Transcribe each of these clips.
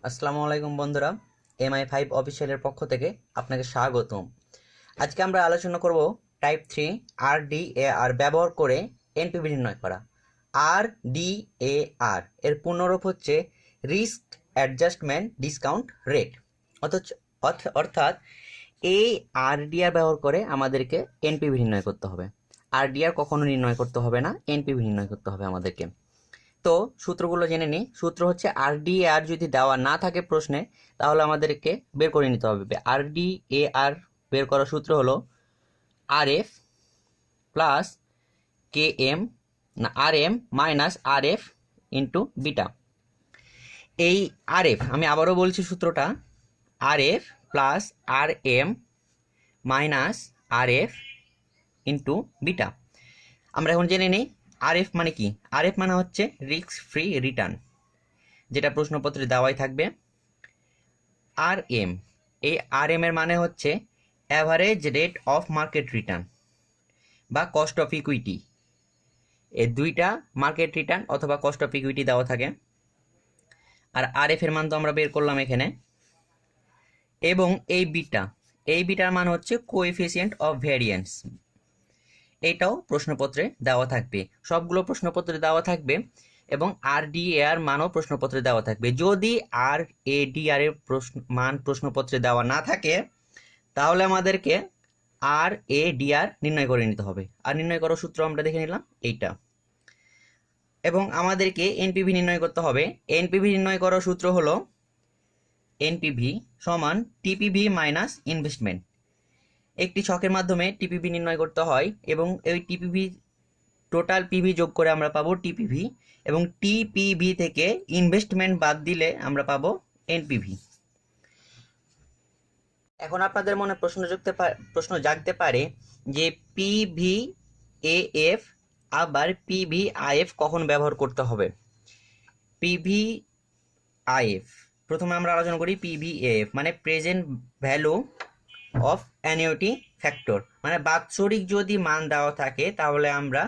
আসসালামু আলাইকুম বন্ধুরা, MI5 অফিসিয়ালের পক্ষ থেকে আপনাকে স্বাগতম। আজকে আমরা আলোচনা করব টাইপ 3 RDAR ব্যবহার করে এনপিভি নির্ণয় করা। RDAR এর পূর্ণরূপ হচ্ছে রিস্ক অ্যাডজাস্টমেন্ট ডিসকাউন্ট রেট। অর্থাৎ এই RDAR ব্যবহার করে আমাদেরকে এনপিভি নির্ণয় করতে হবে। RDAR কখনো নির্ণয় করতে হবে না, এনপিভি নির্ণয় করতে হবে আমাদেরকে। তো সূত্রগুলো জেনে নিই। সূত্র হচ্ছে RDAR যদি দেওয়া না থাকে প্রশ্নে, তাহলে আমাদেরকে বের করে নিতে হবে। RDAR বের করার সূত্র হলো RF প্লাস KM না RM minus RF into beta. এই RF আমি আবারও বলছি সূত্রটা, RF plus RM minus RF into beta. আমরা এখন জেনে নিই RF মানে কি। RF মানে হচ্ছে রিস্ক ফ্রি রিটার্ন, যেটা প্রশ্নপত্রে দেওয়াই থাকবে। RM, এই RM এর মানে হচ্ছে average rate of market return বা কস্ট অফ ইকুইটি। এই দুইটা মার্কেট রিটার্ন অথবা কস্ট অফ ইকুইটি দেওয়া থাকে। আর RF এর মান তো আমরা বের করলাম এখানে। এবং এই বিটার মান হচ্ছে কোএফিসিয়েন্ট অফ ভ্যারিয়েন্স। এটাও প্রশ্নপত্রে দেওয়া থাকবে, সবগুলো প্রশ্নপত্রে দেওয়া থাকবে। এবং RDAR মানও প্রশ্নপত্রে দেওয়া থাকবে। যদি RADR এর মান প্রশ্নপত্রে দেওয়া না থাকে, তাহলে আমাদেরকে RADR নির্ণয় করে নিতে হবে। আর নির্ণয় করার সূত্র আমরা দেখে নিলাম এইটা। এবং আমাদেরকে এনপিভি নির্ণয় করতে হবে। এনপিভি নির্ণয় করার সূত্র হলো এনপিভি সমান টিপিভি মাইনাস ইনভেস্টমেন্ট। একটি ছকের মাধ্যমে টিপিভি নির্ণয় করতে হয় এবং এই টিপিভি টোটাল পিভি যোগ করে আমরা পাবো টিপিভি, এবং টিপিভি থেকে ইনভেস্টমেন্ট বাদ দিলে আমরা পাবো এনপিভি। এখন আপনাদের মনে প্রশ্ন জাগতে পারে যে PVAF আবার PVIF কখন ব্যবহার করতে হবে। PVIF প্রথমে আমরা আলোচনা করি। PVAF মানে present value of annuity factor, মানে বাৎসরিক যদি মান দেওয়া থাকে তাহলে আমরা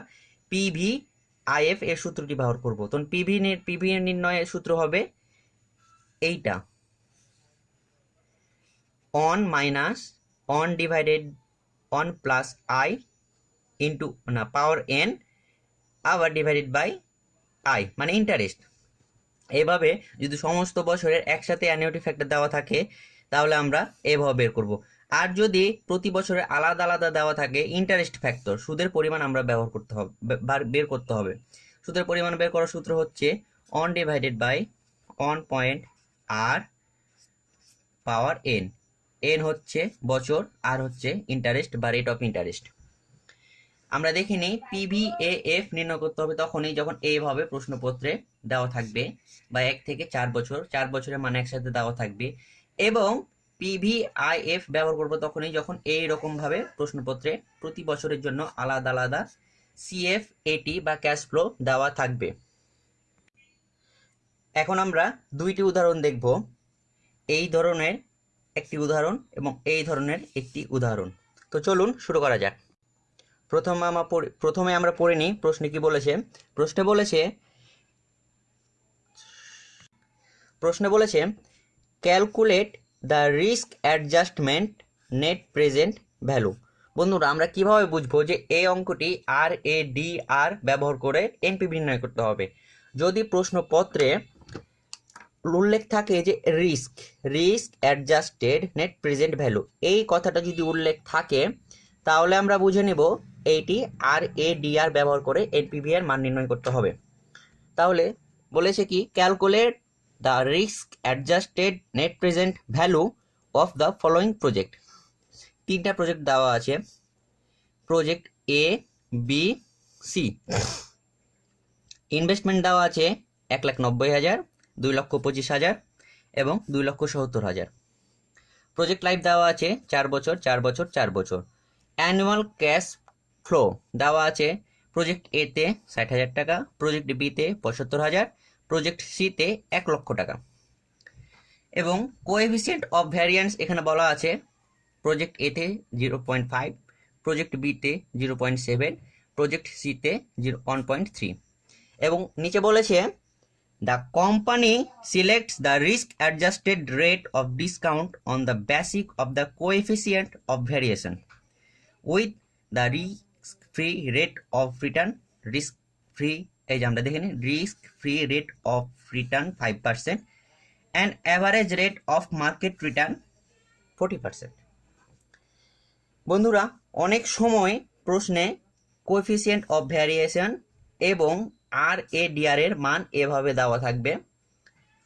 PVIF এর সূত্রটি ব্যবহার করব। তখন পিভি নির্ণয়ের সূত্র হবে এইটা, on minus on divided on plus I into না পাওয়ার এন আবার ডিভাইডেড বাই আই মানে ইন্টারেস্ট। এভাবে যদি সমস্ত বছরের একসাথে অ্যানুইটি ফ্যাক্টর দেওয়া থাকে তাহলে আমরা এভাবে বের করব। আর যদি প্রতি বছরে আলাদা আলাদা দেওয়া থাকে ইন্টারেস্ট ফ্যাক্টর, সুদের পরিমাণ আমরা ব্যবহার করতে হবে, বের করতে হবে। সুদের পরিমাণ বের করার সূত্র হচ্ছে one divided by one point r power n. N হচ্ছে বছর, আর হচ্ছে ইন্টারেস্ট বা রেট অফ ইন্টারেস্ট। আমরা দেখিনি PVAF নির্ণয় করতে হবে তখনই যখন এইভাবে প্রশ্নপত্রে দেওয়া থাকবে, বা 1 থেকে 4 বছর, 4 বছরের মানে একসাথে দেওয়া থাকবে। এবং PVIF ব্যবহার করবো তখনই যখন এইরকম ভাবে প্রশ্নপত্রে প্রতি বছরের জন্য আলাদা আলাদা CFAT বা ক্যাশ ফ্লো দেওয়া থাকবে। এখন আমরা দুইটি উদাহরণ দেখব, এই ধরনের একটি উদাহরণ এবং এই ধরনের একটি উদাহরণ। তো চলুন শুরু করা যাক। প্রথমে আমরা পড়ে নিই প্রশ্নে কি বলেছে। প্রশ্নে বলেছে calculate the risk adjustment net present value. বন্ধুরা, আমরা কিভাবে বুঝবো যে এই অঙ্কটি RADR ব্যবহার করে এনপিভি নির্ণয় করতে হবে? যদি প্রশ্নপত্রে উল্লেখ থাকে যে risk adjusted net present value, এই কথাটা যদি উল্লেখ থাকে তাহলে আমরা বুঝে নেব এইটি RADR ব্যবহার করে এনপিভি এর মান নির্ণয় করতে হবে। তাহলে বলেছে কি, calculate the risk adjusted net present value of the following project. 3টা প্রজেক্ট দেওয়া আছে, project A, B, C। Investment দেওয়া আছে 1,90,000, 2,25,000 এবং 2,70,000। প্রজেক্ট লাইফ দেওয়া আছে 4 বছর, 4 বছর, 4 বছর। অ্যানুয়াল ক্যাশ ফ্লো দেওয়া আছে প্রজেক্ট A-তে 60,000 টাকা, প্রজেক্ট B-তে 75,000, প্রজেক্ট C-তে 1 লক্ষ টাকা। এবং কোএফিসিয়েন্ট অফ ভ্যারিয়েন্স এখানে বলা আছে প্রজেক্ট A-তে 0.5, প্রজেক্ট B-তে 0.7, প্রজেক্ট C-তে 1.3। এবং নিচে বলেছে the company সিলেক্টস the risk adjusted rate of discount on the basic of the coefficient of variation with the risk free rate of return risk free, এই যে আমরা দেখে নিই, risk free rate of return 5% and average rate of market return 40%। বন্ধুরা, অনেক সময় প্রশ্নে coefficient of variation এবং RADR এর মান এভাবে দেওয়া থাকবে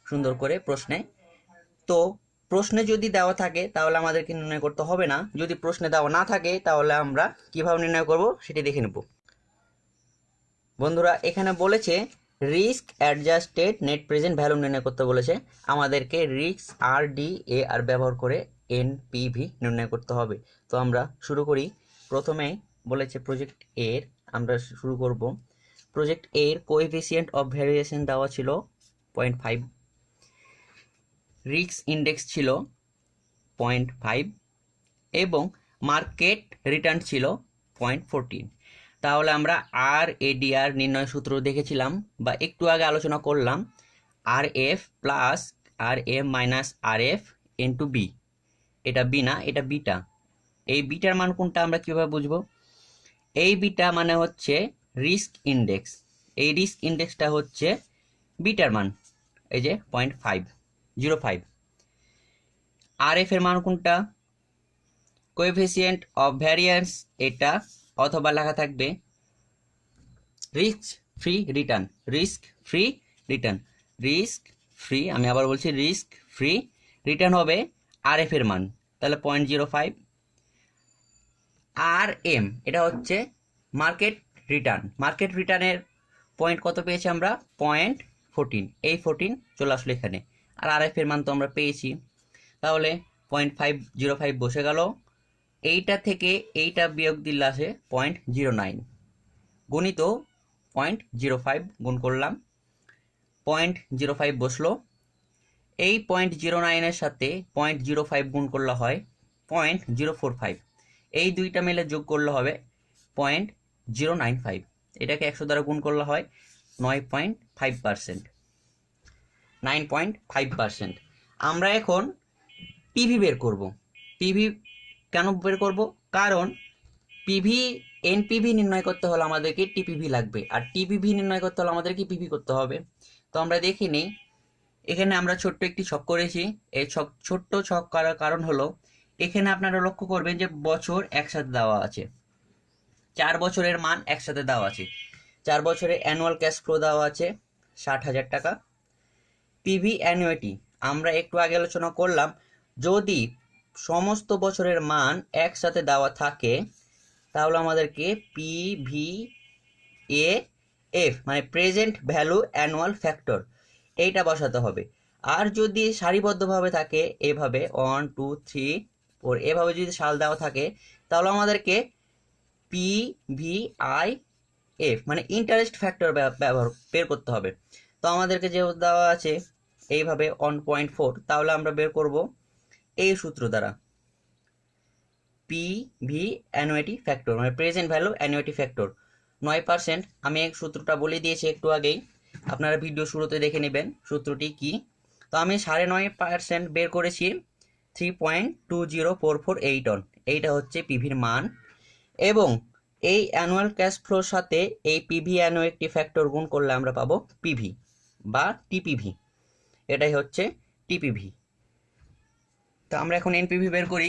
সুন্দর করে প্রশ্নে। তো প্রশ্নে যদি দেওয়া থাকে তাহলে আমাদেরকে নির্ণয় করতে হবে না, যদি প্রশ্নে দেওয়া না থাকে তাহলে আমরা কিভাবে নির্ণয় করব সেটি দেখে নেব। বন্ধুরা, এখানে বলেছে risk adjusted net present value নির্ণয় করতে বলেছে, আমাদেরকে রিস্ক RDAR ব্যবহার করে NPV নির্ণয় করতে হবে। তো আমরা শুরু করি। প্রথমে বলেছে প্রজেক্ট এর, আমরা শুরু করব। প্রজেক্ট এর কোএফিসিয়েন্ট অফ ভ্যারিয়েশন দেওয়া ছিল 0.5, রিস্ক ইন্ডেক্স ছিল 0.5 এবং মার্কেট রিটার্ন ছিল 0.14। তাহলে আমরা RADR নির্ণয় সূত্র দেখেছিলাম বা একটু আগে আলোচনা করলাম, RF plus RM minus RF into B. এটা বি না, এটা বিটা। এই বিটার মান কোনটা আমরা কিভাবে বুঝবো? এই বিটা মানে হচ্ছে রিস্ক ইন্ডেক্স, এই রিস্ক ইন্ডেক্সটা হচ্ছে বিটার মান, এই যে 0.505। RF এর মান কোনটা? কোএফিসিয়েন্ট অফ ভ্যারিয়েন্স এটা, অথবা লেখা থাকবে risk free return, risk free return, risk free, আমি আবার বলছি রিস্ক ফ্রি রিটার্ন হবে RF এর মান, তাহলে 0.05। RM এটা হচ্ছে মার্কেট রিটার্ন, মার্কেট রিটার্নের পয়েন্ট কত পেয়েছি আমরা? 0.14, এই 14 চলে আসলো এখানে, আর RF এর মান তো আমরা পেয়েছি, তাহলে 0.505 বসে গেল। এইটা থেকে এইটা বিয়োগ দিলে আসে 0.09 গণিত 0.05 গুণ করলাম, 0.05 বসলো। এই 0.09 সাথে 0.05 গুণ করলে হয় 0.045, এই দুইটা মিলে যোগ করলে হবে 0.095, এটাকে 100 দ্বারা গুণ করলে হয় 9.5%, 9.5%। আমরা এখন পিভি বের করব। পিভি কেন বের করব? কারণ পিভি এনপিভি নির্ণয় করতে হলে আমাদেরকে টিপিভি লাগবে, আর টিপিভি নির্ণয় করতে হলে আমাদেরকে পিভি করতে হবে। তো আমরা দেখে নিই, এখানে আমরা ছোট্ট একটি ছক করেছি। এই ছোট্ট ছক করার কারণ হলো, এখানে আপনারা লক্ষ্য করবেন যে বছর একসাথে দেওয়া আছে, 4 বছরের মান একসাথে দেওয়া আছে। 4 বছরের অ্যানুয়াল ক্যাশ ফ্লো দেওয়া আছে 60,000 টাকা। পিভি অ্যানুইটি আমরা একটু আগে আলোচনা করলাম, যদি সমস্ত বছরের মান একসাথে দেওয়া থাকে তাহলে আমাদেরকে PVAF মানে প্রেজেন্ট ভ্যালু অ্যানুয়াল ফ্যাক্টর এইটা বসাতে হবে। আর যদি সারিবদ্ধভাবে থাকে এভাবে 1 2 3 4 এভাবে যদি সাল দেওয়া থাকে তাহলে আমাদেরকে PVIF মানে ইন্টারেস্ট ফ্যাক্টর ব্যবহার বের করতে হবে। তো আমাদেরকে যেহেতু দেওয়া আছে এইভাবে 1.4, তাহলে আমরা বের করব এই সূত্র দ্বারা, পিভি অ্যানুইটি ফ্যাক্টর মানে প্রেজেন্ট ভ্যালু অ্যানুইটি ফ্যাক্টর 9%। আমি এই সূত্রটা বলে দিয়েছি একটু আগেই, আপনারা ভিডিও শুরুতে দেখে নেবেন সূত্রটি কি। তো আমি 9.5% বের করেছি 3.20448 টন, এইটা হচ্ছে পিভির মান। এবং এই অ্যানুয়াল ক্যাশ ফ্লোর সাথে এই পিভি অ্যানুইটি ফ্যাক্টর গুণ করলে আমরা পাবো পিভি বা টিপিভি, এটাই হচ্ছে টিপিভি। তো আমরা এখন এনপিভি বের করি।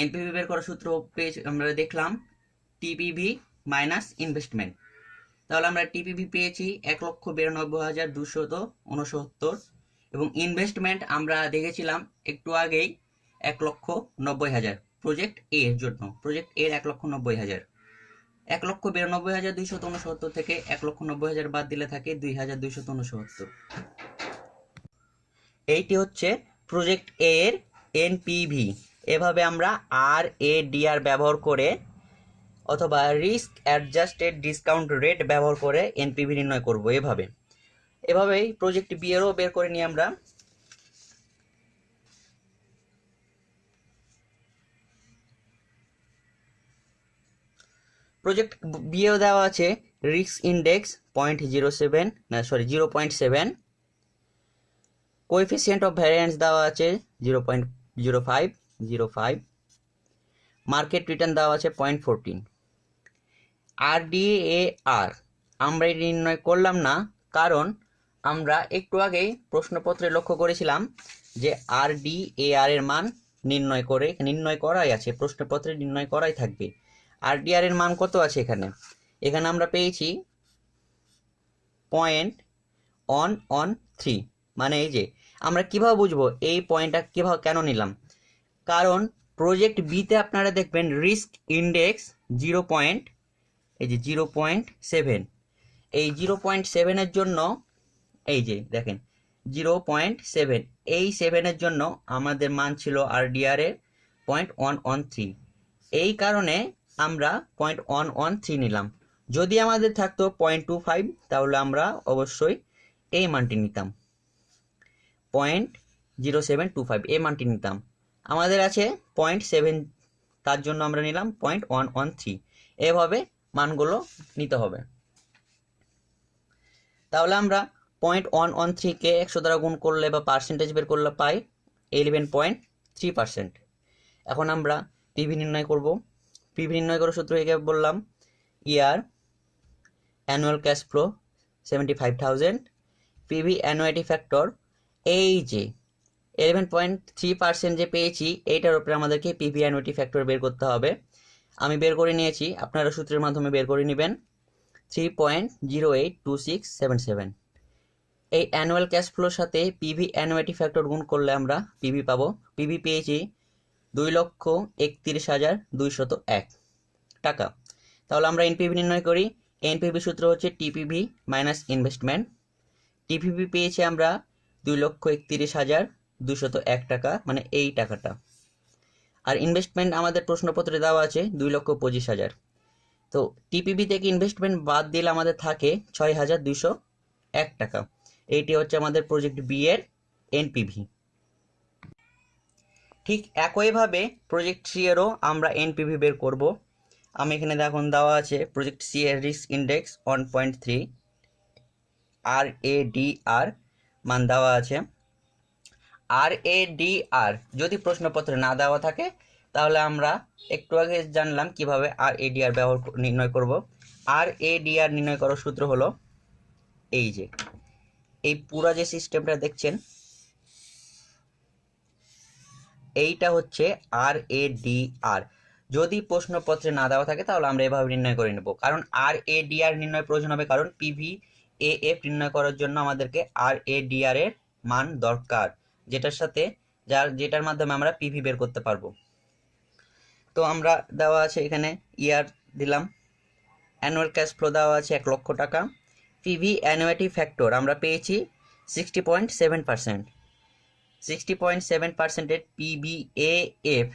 এনপিভি বের করার সূত্র পেজ আমরা দেখলাম টিপিভি মাইনাস ইনভেস্টমেন্ট। তাহলে আমরা টিপিভি পেয়েছি 1,92,269 এবং ইনভেস্টমেন্ট আমরা দেখেছিলাম একটু আগেই 1,90,000 প্রজেক্ট এ এর জন্য, প্রজেক্ট এর 1,90,000। 1,92,269 থেকে 1,90,000 বাদ দিলে থাকে 2,269। এইটি হচ্ছে প্রজেক্ট এ এর এনপিভি। এভাবে আমরা RADR ব্যবহার করে অথবা রিস্ক অ্যাডজাস্টেড ডিসকাউন্ট রেট ব্যবহার করে এনপিভি নির্ণয় করব। এভাবেই প্রজেক্ট বি এরও বের করে নিই আমরা। প্রজেক্ট বি এও দেওয়া আছে রিস্ক ইন্ডেক্স 0.07 না সরি 0.7, কোএফিসিয়েন্ট অফ ভ্যারিয়েন্স দেওয়া আছে 0.05, মার্কেট রিটার্ন দেওয়া আছে 0.14। RDAR আমরা এটি নির্ণয় করলাম না, কারণ আমরা একটু আগেই প্রশ্নপত্রে লক্ষ্য করেছিলাম যে RDAR এর মান নির্ণয় করাই আছে, প্রশ্নপত্রে নির্ণয় করাই থাকবে। RDR এর মান কত আছে এখানে আমরা পেয়েছি 0.113। মানে এই যে আমরা কিভাবে বুঝবো এই পয়েন্টটা কিভাবে কেন নিলাম, কারণ প্রজেক্ট বিতে আপনারা দেখবেন রিস্ক ইন্ডেক্স 0.7, এই 0.7 জন্য এই যে দেখেন 0.7, এই 7 জন্য আমাদের মান ছিল RDR এর 0.113। এই কারণে আমরা 0.113 নিলাম। যদি আমাদের থাকতো 0.25 তাহলে আমরা অবশ্যই এই মানটি নিতাম, 0.0725 এই মানটি নিতাম। আমাদের আছে 0.7, তার জন্য আমরা নিলাম 0.113। এভাবে মানগুলো নিতে হবে। তাহলে আমরা 0.113কে 100 দ্বারা গুণ করলে বা পার্সেন্টেজ বের করলে পাই 11.3%। এখন আমরা পিভি নির্ণয় করব। পিভি নির্ণয় করার সূত্র একে বললাম year annual cash flow 75,000, PV annuity factor এই যে 11.3% যে পেয়েছি, এইটার উপরে আমাদেরকে পিভি অ্যানুইটি ফ্যাক্টর বের করতে হবে। আমি বের করে নিয়েছি, আপনারা সূত্রের মাধ্যমে বের করে নেবেন 3.082677। এই অ্যানুয়াল ক্যাশ ফ্লোর সাথে পিভি অ্যানুইটি ফ্যাক্টর গুণ করলে আমরা পিভি পাবো। পিভি পেয়েছি 2,31,201 টাকা। তাহলে আমরা এনপিভি নির্ণয় করি। এনপিভি সূত্র হচ্ছে টিপিভি মাইনাস ইনভেস্টমেন্ট। টিপিভি পেয়েছি আমরা 2,31,201 টাকা, মানে এই টাকাটা। আর ইনভেস্টমেন্ট আমাদের প্রশ্নপত্রে দেওয়া আছে 2,25,000। তো টিপিভি থেকে ইনভেস্টমেন্ট বাদ দিলে আমাদের থাকে 6,201 টাকা। এইটি হচ্ছে আমাদের প্রজেক্ট বি এর এনপিভি। ঠিক একইভাবে প্রজেক্ট সি এরও আমরা এনপিভি বের করব। আমি এখানে দেখুন দেওয়া আছে প্রজেক্ট সি এর রিস্ক ইন্ডেক্স 1.3, RADR মান দেওয়া আছে। RADR যদি প্রশ্নপত্রে না দেওয়া থাকে তাহলে আমরা একটু আগে জানলাম কিভাবে RADR নির্ণয় করব। RADR নির্ণয় করার সূত্র হলো এই যে এই পুরো যে সিস্টেমটা দেখছেন এইটা হচ্ছে RADR। যদি প্রশ্নপত্রে না দেওয়া থাকে তাহলে আমরা এভাবে নির্ণয় করে নেব, কারণ RADR নির্ণয় প্রয়োজন হবে, কারণ PVAF নির্ণয় করার জন্য আমাদেরকে RADR এর মান দরকার, যেটার মাধ্যমে আমরা পিভি বের করতে পারবো। তো আমরা দেওয়া আছে এখানে ইয়ার দিলাম, অ্যানুয়াল ক্যাশ ফ্লো দেওয়া আছে 1 লক্ষ টাকা। পিভি অ্যানুইটি ফ্যাক্টর আমরা পেয়েছি 60.7%। 60.7%-এর PVAF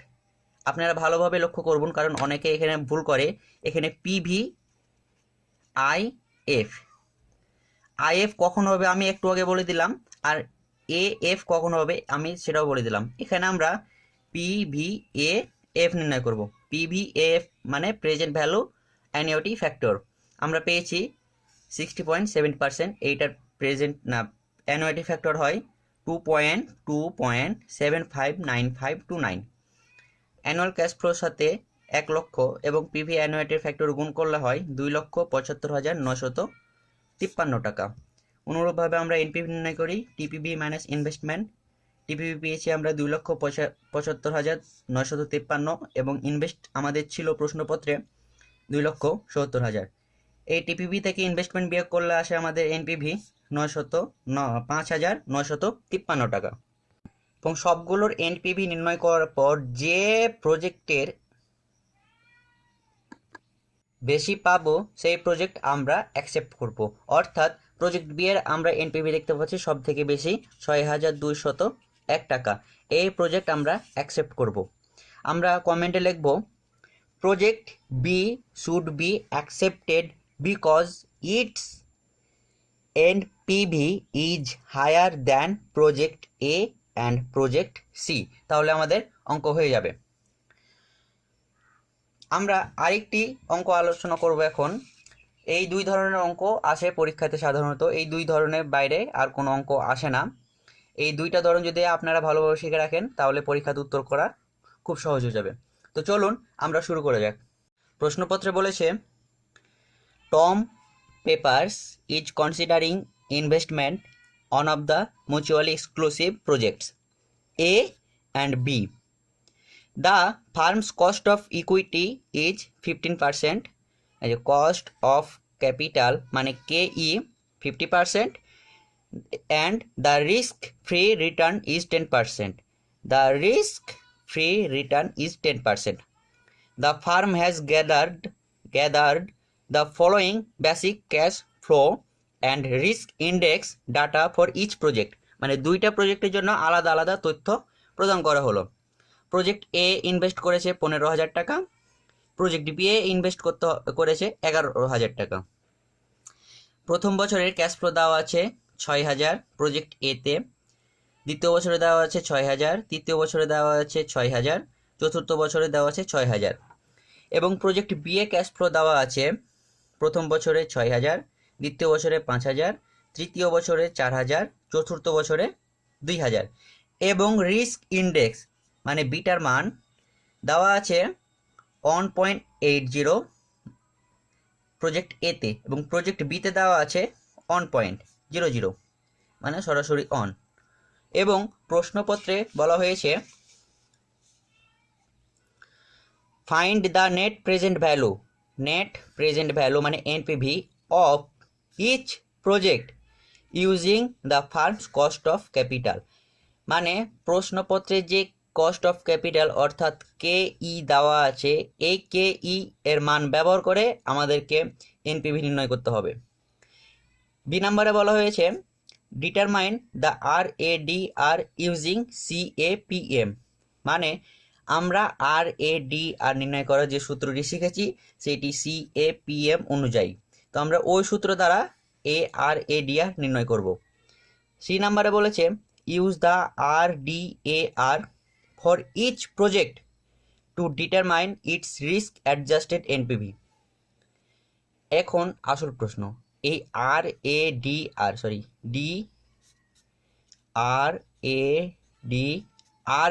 আপনারা ভালোভাবে লক্ষ্য করবেন, কারণ অনেকে এখানে ভুল করে। এখানে IF কখন হবে আমি একটু আগে বলে দিলাম, আর AF কখন হবে আমি সেটাও বলে দিলাম। এখানে আমরা PVAF নির্ণয় করব। PVAF মানে প্রেজেন্ট ভ্যালু অ্যানুইটি ফ্যাক্টর আমরা পেয়েছি 60.7%। এইটার প্রেজেন্ট না অ্যানুইটি ফ্যাক্টর হয় 2.759529। অ্যানুয়াল ক্যাশ ফ্লোর সাথে 1 লক্ষ এবং পিভি অ্যানুইটির ফ্যাক্টর গুণ করলে হয় 2,75,953 টাকা। অনুরূপভাবে আমরা এনপিভি নির্ণয় করি টিপিভি মাইনাস ইনভেস্টমেন্ট। টিপিভি পেয়েছি আমরা 2,75,953 এবং ইনভেস্ট আমাদের ছিল প্রশ্নপত্রে 2,70,000। এই টিপিভি থেকে ইনভেস্টমেন্ট বিয়োগ করলে আসে আমাদের এনপিভি 5,953 টাকা। এবং সবগুলোর এনপিভি নির্ণয় করার পর যে প্রজেক্টের বেশি পাবো সেই প্রজেক্ট আমরা অ্যাকসেপ্ট করব। অর্থাৎ প্রজেক্ট বি এর আমরা এনপিভি দেখতে পাচ্ছি সব থেকে বেশি 6,201 টাকা। এই প্রজেক্ট আমরা অ্যাকসেপ্ট করব। আমরা কমেন্টে লিখব project B should be accepted because its NPV is higher than project A and project C. তাহলে আমাদের অঙ্ক হয়ে যাবে। আমরা আরেকটি অঙ্ক আলোচনা করব এখন। এই দুই ধরনের অঙ্ক আসে পরীক্ষাতে সাধারণত, এই দুই ধরনের বাইরে আর কোনো অঙ্ক আসে না। এই দুইটা ধরন যদি আপনারা ভালোভাবে শিখে রাখেন তাহলে পরীক্ষাতে উত্তর করা খুব সহজ হয়ে যাবে। তো চলুন আমরা শুরু করে যাক। প্রশ্নপত্রে বলেছে Tom Papers is considering investment on of the mutually exclusive projects A and B. The firm's cost of equity is 15%, cost of capital মানে KE 50%, and the risk-free return is 10%. The risk-free return is 10%. The firm has gathered the following basic cash flow and risk index data for each project. মানে দুইটা প্রজেক্টের জন্য আলাদা আলাদা তথ্য প্রদান করা হলো। প্রজেক্ট এ ইনভেস্ট করেছে 15,000 টাকা, প্রজেক্ট বি এ ইনভেস্ট করেছে 11,000 টাকা। প্রথম বছরের ক্যাশ ফ্লো দেওয়া আছে 6,000 প্রজেক্ট এতে, দ্বিতীয় বছরে দেওয়া আছে 6,000, তৃতীয় বছরে দেওয়া আছে 6,000, চতুর্থ বছরে দেওয়া আছে 6,000। এবং project B A cash flow দেওয়া আছে প্রথম বছরে 6,000, দ্বিতীয় বছরে 5,000, তৃতীয় বছরে 4,000, চতুর্থ বছরে 2,000। এবং রিস্ক ইন্ডেক্স মানে বিটার মান দেওয়া আছে 1.80 প্রজেক্ট এতে, এবং প্রজেক্ট বিতে দেওয়া আছে 1.00 মানে সরাসরি অন। এবং প্রশ্নপত্রে বলা হয়েছে find the net present value মানে NPV of each project using the firm's cost of capital. মানে প্রশ্নপত্রে যে কস্ট অফ ক্যাপিটাল অর্থাৎ KE দেওয়া আছে, এই KE এর মান ব্যবহার করে আমাদেরকে এনপিভি নির্ণয় করতে হবে। বি নাম্বারে বলা হয়েছে determine the RADR using CAPM। মানে আমরা RADR নির্ণয় করার যে সূত্রটি শিখেছি সেটি CAPM অনুযায়ী, তো আমরা ওই সূত্র দ্বারা RADR নির্ণয় করব। সি নাম্বারে বলেছে use the RDAR for each project to determine its risk adjusted NPV। এখন আসল প্রশ্ন, এই RADR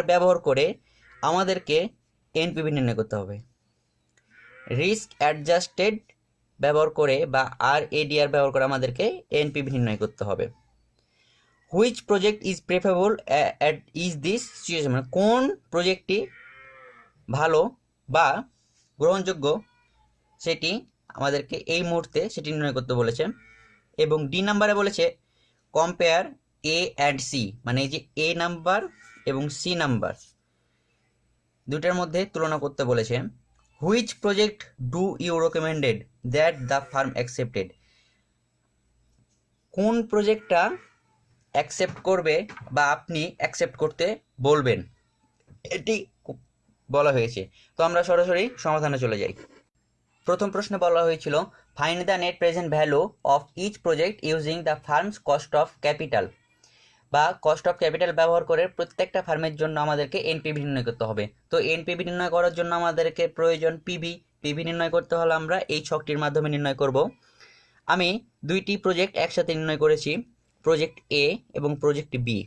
ব্যবহার করে আমাদেরকে এনপিভি নির্ণয় করতে হবে। রিস্ক অ্যাডজাস্টেড ব্যবহার করে বা RADR ব্যবহার করে আমাদেরকে এনপিভি নির্ণয় করতে হবে। Which project is preferable at is this situation, মানে কোন প্রজেক্টটি ভালো বা গ্রহণযোগ্য সেটি আমাদেরকে এই মুহূর্তে সেটি নির্ণয় করতে বলেছে। এবং ডি নাম্বারে বলেছে কম্পেয়ার এ অ্যান্ড সি, মানে এই যে এ নাম্বার এবং সি নাম্বার দুটার মধ্যে তুলনা করতে বলেছে। Which project do you recommended that the firm accepted, কোন প্রজেক্টটা অ্যাকসেপ্ট করবে বা আপনি অ্যাকসেপ্ট করতে বলবেন, এটি বলা হয়েছে। তো আমরা সরাসরি সমাধানে চলে যাই। প্রথম প্রশ্নে বলা হয়েছিল find the net present value of each project using the firm's cost of capital, বা কস্ট অফ ক্যাপিটাল ব্যবহার করে প্রত্যেকটা ফার্মের জন্য আমাদেরকে এনপিভি নির্ণয় করতে হবে। তো এনপিভি নির্ণয় করার জন্য আমাদেরকে প্রয়োজন পিভি নির্ণয় করতে হলে আমরা এই ছকটির মাধ্যমে নির্ণয় করব। আমি দুইটি প্রজেক্ট একসাথে নির্ণয় করেছি, প্রজেক্ট এ এবং প্রজেক্ট বি।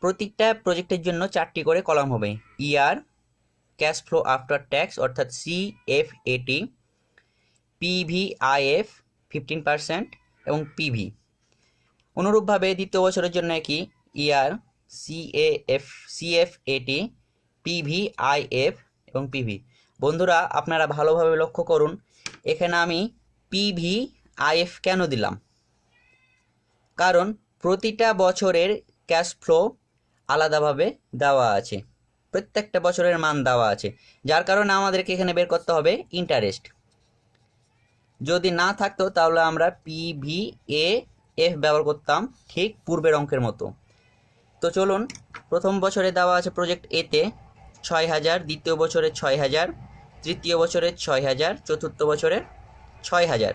প্রত্যেকটা প্রজেক্টের জন্য 4টি করে কলাম হবে, ইয়ার, ক্যাশ ফ্লো আফটার ট্যাক্স অর্থাৎ CFAT, PVIF 15% এবং পিভি। অনুরূপভাবে দ্বিতীয় বছরের জন্য একই, ইয়ার, CFAT, PVIF এবং পিভি। বন্ধুরা আপনারা ভালোভাবে লক্ষ্য করুন, এখানে আমি PVIF কেন দিলাম, কারণ প্রতিটা বছরের ক্যাশ ফ্লো আলাদাভাবে দেওয়া আছে, প্রত্যেকটা বছরের মান দেওয়া আছে, যার কারণে আমাদেরকে এখানে বের করতে হবে ইন্টারেস্ট। যদি না থাকতো তাহলে আমরা PVAF ব্যবহার করতাম ঠিক পূর্বের অঙ্কের মতো। তো চলুন, প্রথম বছরে দেওয়া আছে প্রজেক্ট এতে 6,000, দ্বিতীয় বছরে 6,000, তৃতীয় বছরে 6,000, চতুর্থ বছরে 6,000।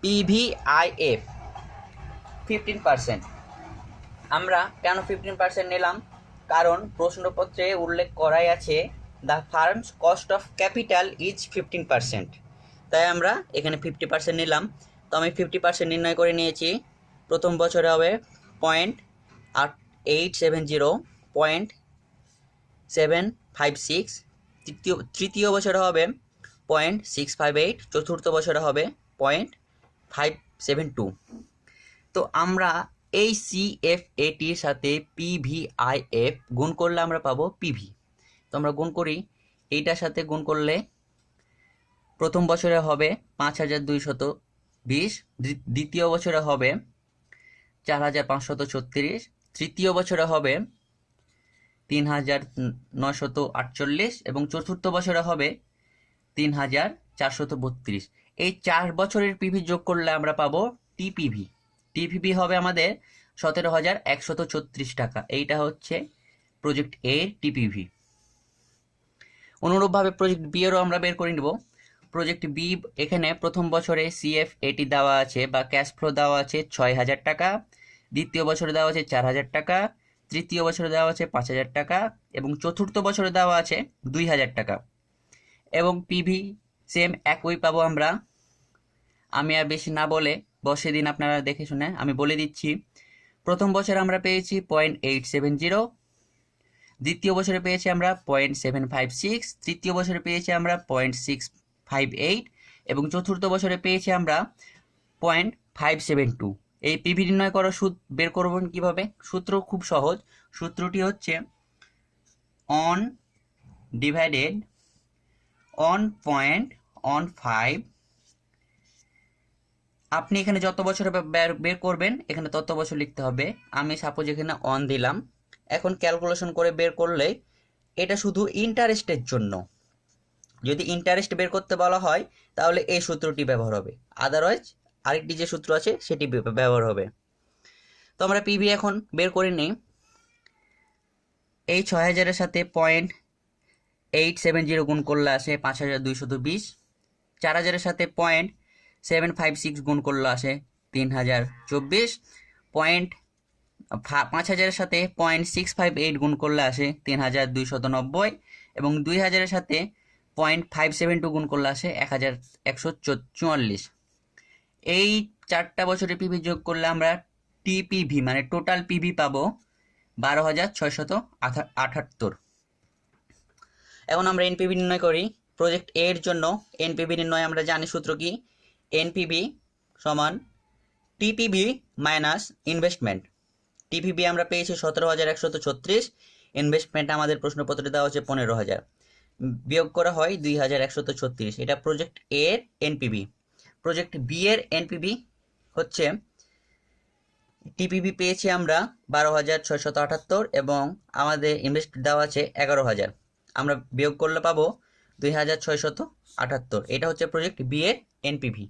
PVIF 15%। আমরা কেন 15% নিলাম, কারণ প্রশ্নপত্রে উল্লেখ করাই আছে the firm's cost of capital is 15%। তাই আমরা এখানে 50% নিলাম। তো আমি 50% নির্ণয় করে নিয়েছি। প্রথম বছরে হবে 0.870, 0.756, তৃতীয় বছরে হবে 0.658, চতুর্থ বছরে হবে 0.572। তো আমরা এই CFAটির সাথে PVIF গুণ করলে আমরা পাবো PV। তো আমরা গুণ করি, এইটার সাথে গুণ করলে প্রথম বছরে হবে 5220, দ্বিতীয় বছরে হবে 4536, তৃতীয় বছরে হবে 3948 এবং চতুর্থ বছরে হবে 3432। এই 4 বছরের পিভি যোগ করলে আমরা পাবো টিপিভি। টিপিভি হবে আমাদের 17,134 টাকা। এইটা হচ্ছে প্রজেক্ট এ টিপিভি। অনুরূপভাবে প্রজেক্ট বি এরও আমরা বের করে নেব। প্রজেক্ট বি, এখানে প্রথম বছরে CFAটি দেওয়া আছে বা ক্যাশ ফ্লো দেওয়া আছে 6,000 টাকা, দ্বিতীয় বছরে দেওয়া আছে 4,000 টাকা, তৃতীয় বছরে দেওয়া আছে 5,000 টাকা এবং চতুর্থ বছরে দেওয়া আছে 2,000 টাকা। এবং পিভি সেম একই পাবো আমরা। আমি আর বেশি না বলে বসে দিন, আপনারা দেখে শুনে আমি বলে দিচ্ছি। প্রথম বছরে আমরা পেয়েছি 0.870, দ্বিতীয় বছরে পেয়েছি আমরা 0.756, তৃতীয় বছরে পেয়েছি আমরা 0.658 এবং চতুর্থ বছরে পেয়েছি আমরা 0.572। এই পিভি নির্ণয় করার সূত্র বের করবেন কিভাবে? সূত্র খুব সহজ। সূত্রটি হচ্ছে অন ডিভাইডেড 1.15। আপনি এখানে যত বছর বের করবেন এখানে তত বছর লিখতে হবে। আমি সাপোজ এখানে অন দিলাম। এখন ক্যালকুলেশন করে বের করলে এটা শুধু ইন্টারেস্টের জন্য। যদি ইন্টারেস্ট বের করতে বলা হয় তাহলে এই সূত্রটি ব্যবহার হবে, আদারওয়াইজ আরেকটি যে সূত্র আছে সেটি ব্যবহার হবে। তো আমরা পিভি এখন বের করে নিই। এই 6,000-এর সাথে 0.870 গুণ করলে আসে 5,220, 4,000-এর সাথে 0.756 গুণ করলে আসে 3,024, 5,000-এর সাথে 0.658 গুণ করলে আসে 3,290 এবং 2,000-এর সাথে 0.572 গুণ করলে আসে 1,144। এই 4টা বছরের পিভি যোগ করলে আমরা টিপিভি মানে টোটাল পিভি পাবো 12,678। এখন আমরা এনপিভি নির্ণয় করি। প্রজেক্ট এ এর জন্য এনপিভি নির্ণয় আমরা জানি সূত্র কি, এনপিভি সমান টিপিভি মাইনাস ইনভেস্টমেন্ট। টিপিভি আমরা পেয়েছি 17,136, ইনভেস্টমেন্ট আমাদের প্রশ্নপত্রে দেওয়া হচ্ছে 15,000, বিয়োগ করা হয় 2,136। এটা প্রজেক্ট এ এর এনপিভি। প্রজেক্ট বি এর এনপিভি হচ্ছে টিপিভি পেয়েছি আমরা 12,678 এবং আমাদের ইনভেস্ট দেওয়া আছে 11,000। আমরা বিয়োগ করলে পাবো 2,678। এটা হচ্ছে প্রজেক্ট বি এর এনপিভি।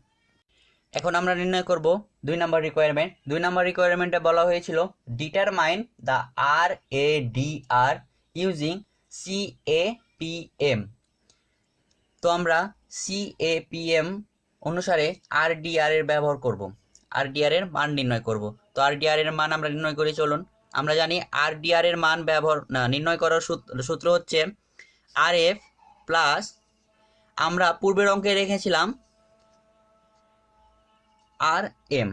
এখন আমরা নির্ণয় করব 2 নম্বর রিকোয়ারমেন্ট। 2 নম্বর রিকোয়ারমেন্টে বলা হয়েছিল determine the RADR using CAPM। তো আমরা CAPM অনুসারে RDR এর ব্যবহার করব, RDR এর মান নির্ণয় করব। তো RDR এর মান আমরা নির্ণয় করি, চলুন। আমরা জানি RDR এর মান নির্ণয় করার সূত্র হচ্ছে RF প্লাস, আমরা পূর্বের অঙ্কে রেখেছিলাম RM,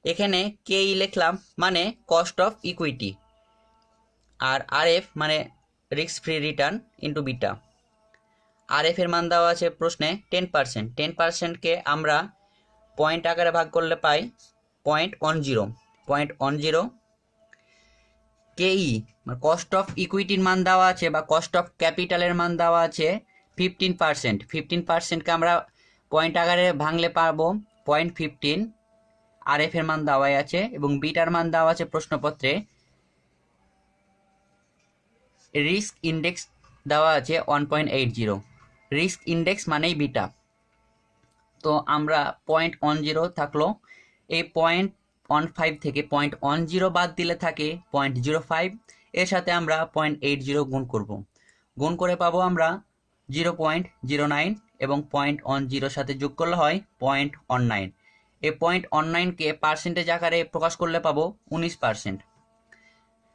এখানে KE লিখলাম মানে কস্ট অফ ইকুইটি, আর RF মানে risk free return into beta. RF এর মান দেওয়া আছে প্রশ্নে 10%। 10%কে আমরা পয়েন্ট আকারে ভাগ করলে পাই 0.10। KE মানে কস্ট অফ ইকুইটির মান দেওয়া আছে বা কস্ট অফ ক্যাপিটালের মান দেওয়া আছে 15%। 15%কে আমরা পয়েন্ট আকারে ভাঙলে পাবো 0.15। RF এর মান দেওয়াই আছে এবং বিটার মান দেওয়া আছে প্রশ্নপত্রে। রিস্ক ইন্ডেক্স দেওয়া আছে 1.80। রিস্ক ইন্ডেক্স মানেই বিটা। তো আমরা 0.10 থাকলো, এই 0.15 থেকে 0.10 বাদ দিলে থাকে 0.05। এর সাথে আমরা 0.80 গুণ করব, গুণ করে পাবো আমরা 0.09 এবং 0.10 সাথে যোগ করলে হয় 0.19। এই 0.19কে পার্সেন্টেজ আকারে প্রকাশ করলে পাবো 19%।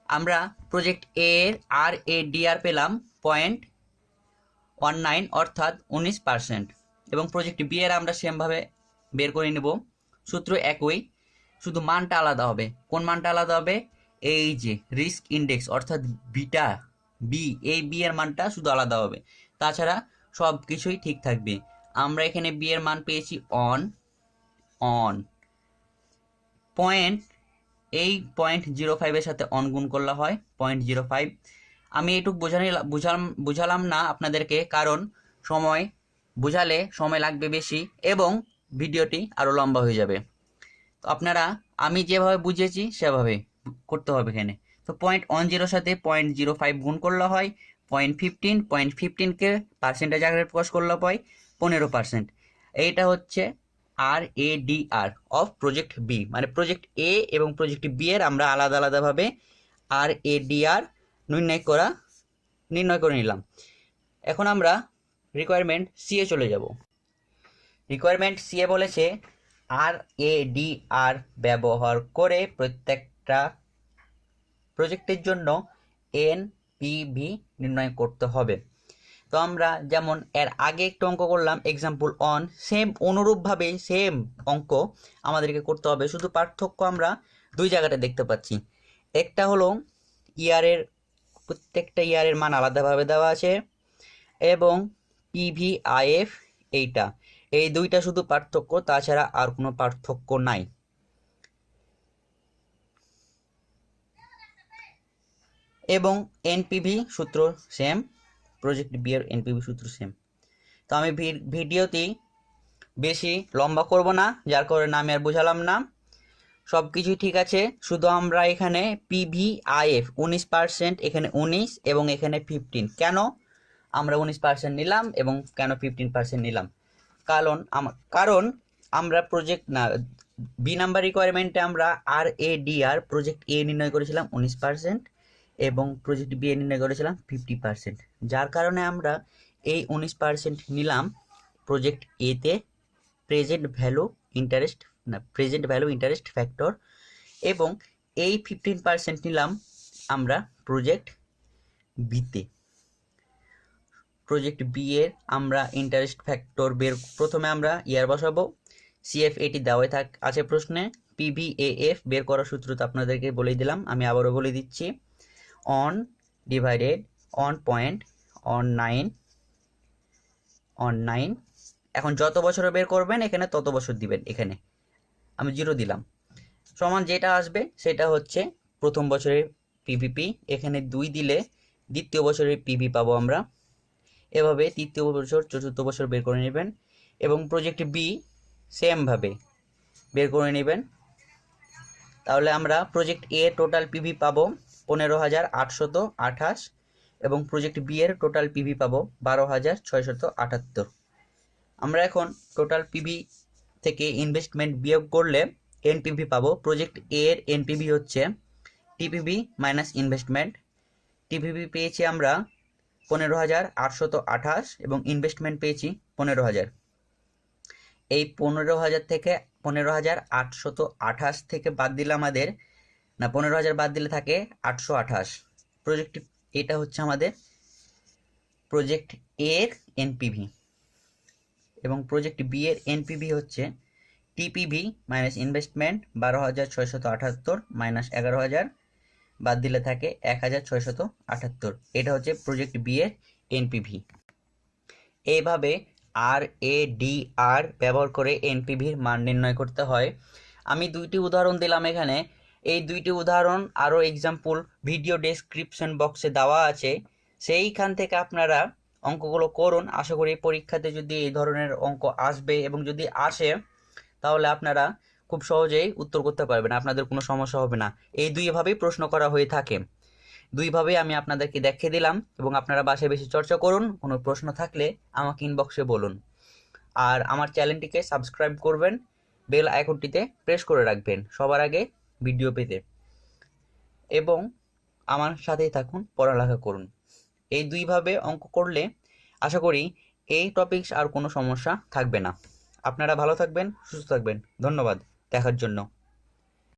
আমরা প্রজেক্ট এ এর RADR পেলাম 0.19 অর্থাৎ 19%। এবং প্রজেক্ট বি এর আমরা সেমভাবে বের করে নেব, সূত্র একই, শুধু মানটা আলাদা হবে। কোন মানটা আলাদা হবে? এই যে রিস্ক ইন্ডেক্স অর্থাৎ বিটা বি, এই বি এর মানটা শুধু আলাদা হবে, তাছাড়া সব কিছুই ঠিক থাকবে। আমরা এখানে বি এর মান পেয়েছি অন পয়েন্ট, এই 0.05 এর সাথে অন গুণ করলে হয় 0.05। আমি এইটুক বুঝালাম না আপনাদেরকে, কারণ বুঝালে সময় লাগবে বেশি এবং ভিডিওটি আরও লম্বা হয়ে যাবে। তো আপনারা আমি যেভাবে বুঝিয়েছি সেভাবে করতে হবে এখানে। তো 0.10 সাথে 0.05 গুণ করলে হয় 0.15, 0.15কে পার্সেন্টেজ আকারে প্রকাশ করলে হয় 15%। এইটা হচ্ছে RADR অফ প্রজেক্ট বি, মানে প্রজেক্ট এ এবং প্রজেক্ট বি এর আমরা আলাদা আলাদাভাবে RADR নির্ণয় করে নিলাম। এখন আমরা রিকোয়ারমেন্ট সি এ চলে যাব। রিকোয়ারমেন্ট সি এ বলেছে RADR ব্যবহার করে প্রত্যেকটা প্রজেক্টের জন্য NPV নির্ণয় করতে হবে। তো আমরা যেমন এর আগে একটু অঙ্ক করলাম এক্সাম্পল অন, সেম অনুরূপভাবে সেম অঙ্ক আমাদেরকে করতে হবে, শুধু পার্থক্য আমরা দুই জায়গাটা দেখতে পাচ্ছি। একটা হলো প্রত্যেকটা ইয়ারের মান আলাদাভাবে দেওয়া আছে এবং PVIF এইটা, এই দুইটা শুধু পার্থক্য, তাছাড়া আর কোনো পার্থক্য নাই। এবং এনপিভি সূত্র সেম, প্রজেক্ট বি এর এনপিভি সূত্র সেম। তো আমি ভিডিওটি বেশি লম্বা করব না, যার কারণে আমি আর বোঝালাম না, সব কিছুই ঠিক আছে। শুধু আমরা এখানে PVIF 19%, এখানে 19 এবং এখানে 15, কেন আমরা 19% নিলাম এবং কেন 15% নিলাম? কারণ আমরা প্রজেক্ট না বি নাম্বার রিকোয়ারমেন্টে আমরা RADR প্রজেক্ট এ নির্ণয় করেছিলাম 19% এবং প্রজেক্ট বি এ নির্ণয় করেছিলাম 50%, যার কারণে আমরা এই 19% নিলাম প্রজেক্ট এতে প্রেজেন্ট ভ্যালু ইন্টারেস্ট ফ্যাক্টর, এবং এই 15% নিলাম আমরা প্রজেক্ট বিতে। প্রজেক্ট বি এর আমরা ইন্টারেস্ট ফ্যাক্টর প্রথমে আমরা ইয়ার বসাবো, CF এটি দেওয়াই আছে প্রশ্নে। PVAF বের করার সূত্র তো আপনাদেরকে বলেই দিলাম, আমি আবারও বলে দিচ্ছি, on divided on point on 9। এখন যত বছরে বের করবেন এখানে তত বছর দিবেন, এখানে আমি 0 দিলাম, সমান যেটা আসবে সেটা হচ্ছে প্রথম বছরের PVP, এখানে 2 দিলে দ্বিতীয় বছরের PV পাবো আমরা। এভাবে তৃতীয় বছর চতুর্থ বছর বের করে নেবেন এবং প্রজেক্ট বি সেমভাবে বের করে নেবেন। তাহলে আমরা প্রজেক্ট এ টোটাল PV পাবো 15,828 এবং প্রজেক্ট বি এর টোটাল PV পাবো 12,678। আমরা এখন টোটাল PV থেকে ইনভেস্টমেন্ট বিয়োগ করলে NPV পাবো। প্রজেক্ট এ এর NPV হচ্ছে TPV মাইনাস ইনভেস্টমেন্ট। TPV পেয়েছি আমরা 15,828 এবং ইনভেস্টমেন্ট পেয়েছি 15,000। এই 15,000 থেকে 15,828 থেকে বাদ দিলে আমাদের 15,000 বাদ দিলে থাকে 828। প্রজেক্ট এটা হচ্ছে আমাদের প্রজেক্ট এর NPV এবং প্রজেক্ট বি এর NPV হচ্ছে TPV মাইনাস ইনভেস্টমেন্ট 12,678 মাইনাস 11,000 বাদ দিলে থাকে 1,678। এটা হচ্ছে প্রজেক্ট বি এর NPV। এইভাবে RADR ব্যবহার করে NPVর মান নির্ণয় করতে হয়। আমি 2টি উদাহরণ দিলাম এখানে, এই 2টি উদাহরণ আরও এক্সাম্পল ভিডিও ডেসক্রিপশন বক্সে দেওয়া আছে, সেইখান থেকে আপনারা অঙ্কগুলো করুন। আশা করি পরীক্ষাতে যদি এই ধরনের অঙ্ক আসবে এবং যদি আসে তাহলে আপনারা খুব সহজেই উত্তর করতে পারবেন, আপনাদের কোনো সমস্যা হবে না। এই দুইভাবেই প্রশ্ন করা হয়ে থাকে, দুইভাবেই আমি আপনাদেরকে দেখিয়ে দিলাম এবং আপনারা বাসায় বেশি চর্চা করুন। কোনো প্রশ্ন থাকলে আমাকে ইনবক্সে বলুন। আর আমার চ্যানেলটিকে সাবস্ক্রাইব করবেন, বেল আইকনটিতে প্রেস করে রাখবেন সবার আগে ভিডিও পেতে, এবং আমার সাথেই থাকুন, পড়ালেখা করুন। এই দুইভাবে অঙ্ক করলে আশা করি এই টপিকস আর কোনো সমস্যা থাকবে না। আপনারা ভালো থাকবেন, সুস্থ থাকবেন। ধন্যবাদ দেখার জন্য।